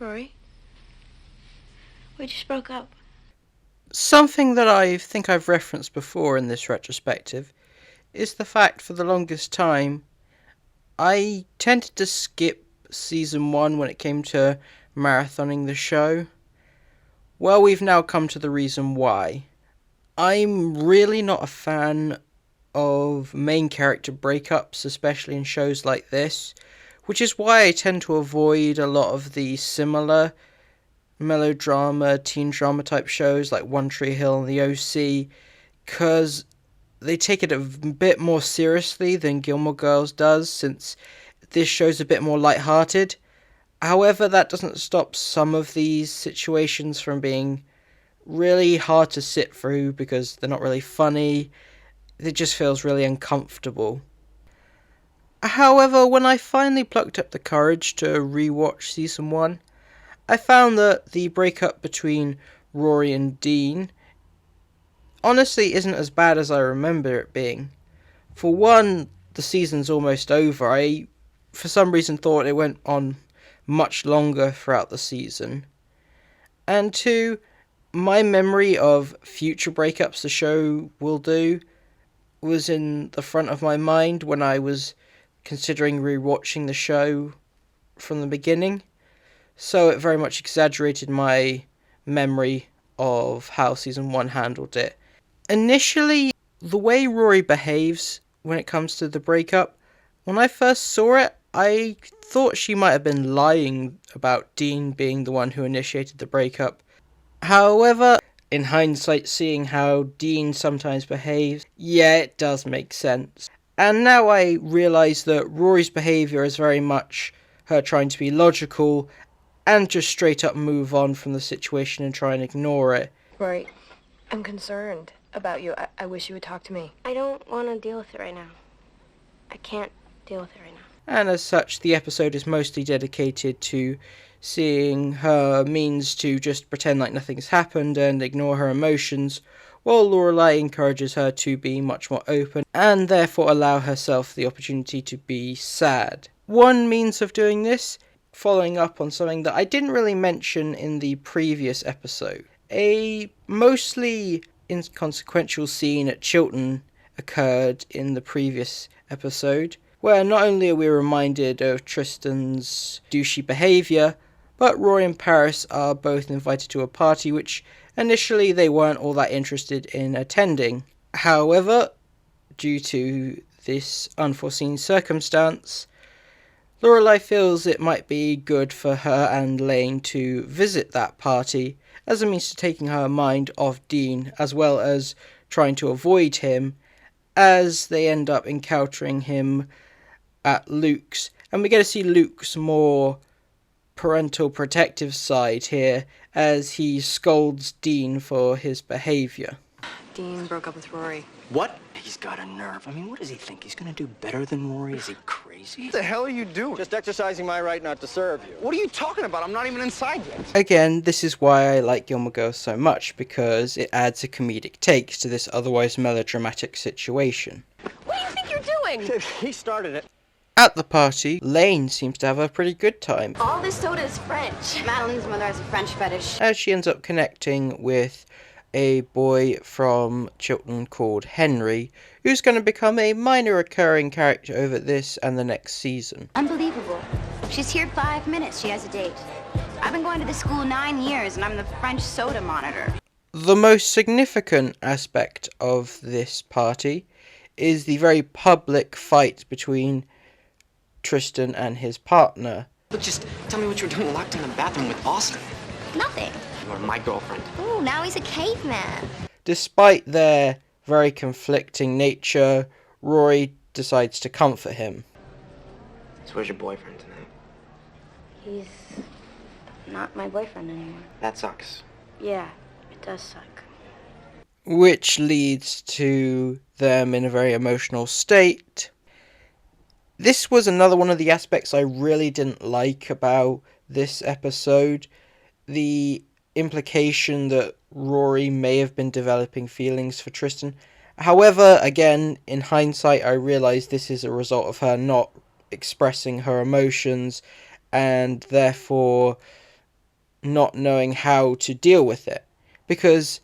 Rory? We just broke up. Something that I think I've referenced before in this retrospective is the fact for the longest time I tended to skip season 1 when it came to marathoning the show. Well, we've now come to the reason why. I'm really not a fan of main character breakups, especially in shows like this, which is why I tend to avoid a lot of the similar melodrama, teen drama type shows like One Tree Hill and The OC, because they take it a bit more seriously than Gilmore Girls does, since this show's a bit more lighthearted. However, that doesn't stop some of these situations from being really hard to sit through because they're not really funny. It just feels really uncomfortable. However, when I finally plucked up the courage to rewatch season 1, I found that the breakup between Rory and Dean honestly isn't as bad as I remember it being. For one, the season's almost over. I, for some reason, thought it went on much longer throughout the season. And two, my memory of future breakups the show will do was in the front of my mind when I was considering rewatching the show from the beginning. So it very much exaggerated my memory of how season 1 handled it. Initially, the way Rory behaves when it comes to the breakup, when I first saw it, I thought she might have been lying about Dean being the one who initiated the breakup. However, in hindsight, seeing how Dean sometimes behaves, yeah, it does make sense. And now I realise that Rory's behaviour is very much her trying to be logical and just straight up move on from the situation and try and ignore it. Rory, I'm concerned about you. I wish you would talk to me. I don't want to deal with it right now. I can't deal with it right now. And as such, the episode is mostly dedicated to seeing her means to just pretend like nothing's happened and ignore her emotions, while Lorelai encourages her to be much more open and therefore allow herself the opportunity to be sad. One means of doing this, following up on something that I didn't really mention in the previous episode. A mostly inconsequential scene at Chilton occurred in the previous episode, where not only are we reminded of Tristan's douchey behaviour, but Rory and Paris are both invited to a party which initially they weren't all that interested in attending. However, due to this unforeseen circumstance, Lorelai feels it might be good for her and Lane to visit that party as a means to taking her mind off Dean, as well as trying to avoid him, as they end up encountering him at Luke's, and we get to see Luke's more parental protective side here as he scolds Dean for his behaviour. Dean broke up with Rory. What? He's got a nerve. I mean, what does he think? He's gonna do better than Rory? Is he crazy? What the hell are you doing? Just exercising my right not to serve you. What are you talking about? I'm not even inside yet. Again, this is why I like Gilmore Girls so much, because it adds a comedic take to this otherwise melodramatic situation. What do you think you're doing? He started it. At the party, Lane seems to have a pretty good time, All this soda is French. Madeline's mother has a French fetish. as she ends up connecting with a boy from Chilton called Henry, who's going to become a minor recurring character over this and the next season. Unbelievable. She's here 5 minutes. She has a date. I've been going to this school 9 years, and I'm the French soda monitor. The most significant aspect of this party is the very public fight between Tristan and his partner. But just tell me what you're doing locked in the bathroom with Austin. Nothing. You are my girlfriend. Ooh, now he's a caveman. Despite their very conflicting nature, Rory decides to comfort him. So where's your boyfriend tonight? He's not my boyfriend anymore. That sucks. Yeah, it does suck. Which leads to them in a very emotional state. This was another one of the aspects I really didn't like about this episode. The implication that Rory may have been developing feelings for Tristan. However, again, in hindsight, I realise this is a result of her not expressing her emotions, and therefore not knowing how to deal with it, because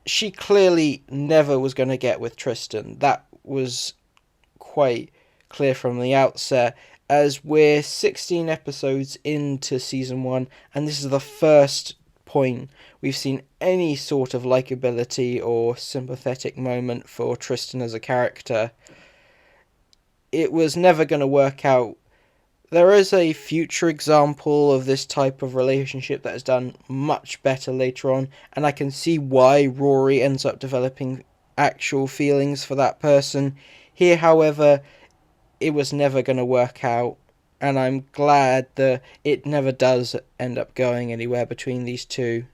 she clearly never was going to get with Tristan. That was quite clear from the outset, as we're 16 episodes into season 1, and this is the first point we've seen any sort of likability or sympathetic moment for Tristan as a character. It was never going to work out. There is a future example of this type of relationship that is done much better later on, and I can see why Rory ends up developing actual feelings for that person. Here, however, it was never going to work out, and I'm glad that it never does end up going anywhere between these two,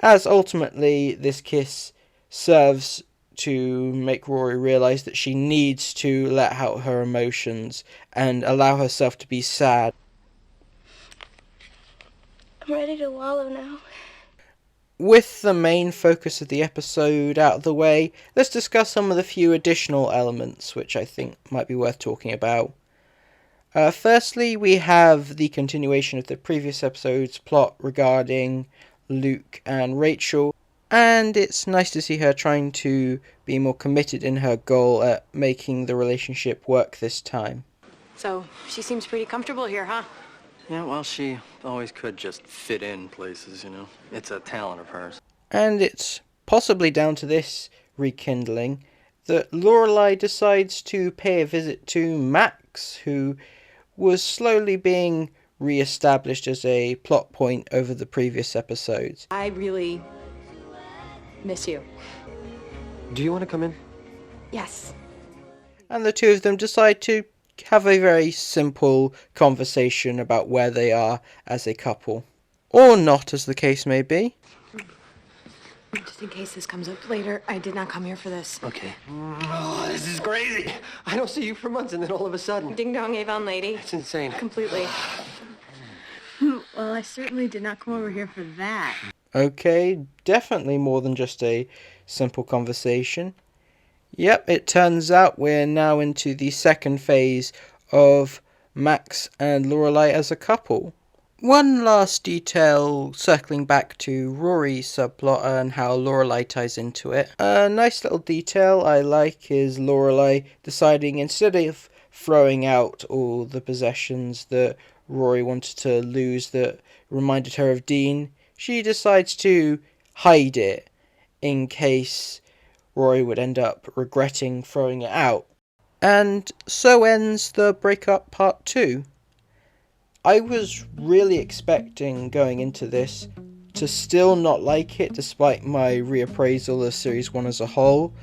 as ultimately this kiss serves to make Rory realise that she needs to let out her emotions and allow herself to be sad. I'm ready to wallow now. With the main focus of the episode out of the way, let's discuss some of the few additional elements which I think might be worth talking about. Firstly, we have the continuation of the previous episode's plot regarding Luke and Rachel, and it's nice to see her trying to be more committed in her goal at making the relationship work this time. So, she seems pretty comfortable here, huh? Yeah, well, she always could just fit in places, you know. It's a talent of hers. And it's possibly down to this rekindling that Lorelai decides to pay a visit to Max, who was slowly being re-established as a plot point over the previous episodes. I really miss you. Do you want to come in? Yes. And the two of them decide to have a very simple conversation about where they are as a couple. Or not, as the case may be. Just in case this comes up later, I did not come here for this. Okay. Oh, this is crazy. I don't see you for months, and then all of a sudden... Ding dong, Avon lady. It's insane. Completely. Well, I certainly did not come over here for that. Okay, definitely more than just a simple conversation. Yep, it turns out we're now into the second phase of Max and Lorelai as a couple. One last detail, circling back to Rory's subplot and how Lorelai ties into it. A nice little detail I like is Lorelai deciding, instead of throwing out all the possessions that Rory wanted to lose that reminded her of Dean, she decides to hide it in case Rory would end up regretting throwing it out. And so ends the Breakup Part 2. I was really expecting going into this to still not like it despite my reappraisal of Series 1 as a whole,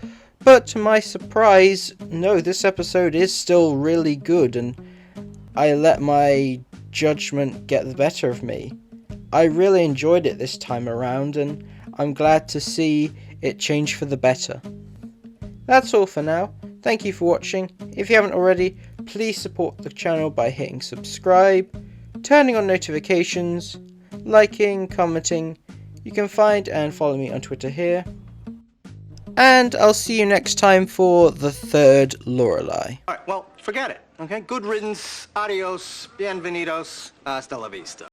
but to my surprise, no, this episode is still really good, and I let my judgment get the better of me. I really enjoyed it this time around, and I'm glad to see it change for the better. That's all for now. Thank you for watching. If you haven't already, please support the channel by hitting subscribe, turning on notifications, liking, commenting. You can find and follow me on Twitter here. And I'll see you next time for the third Lorelai. All right, well, forget it, okay? Good riddance, adios, bienvenidos, hasta la vista.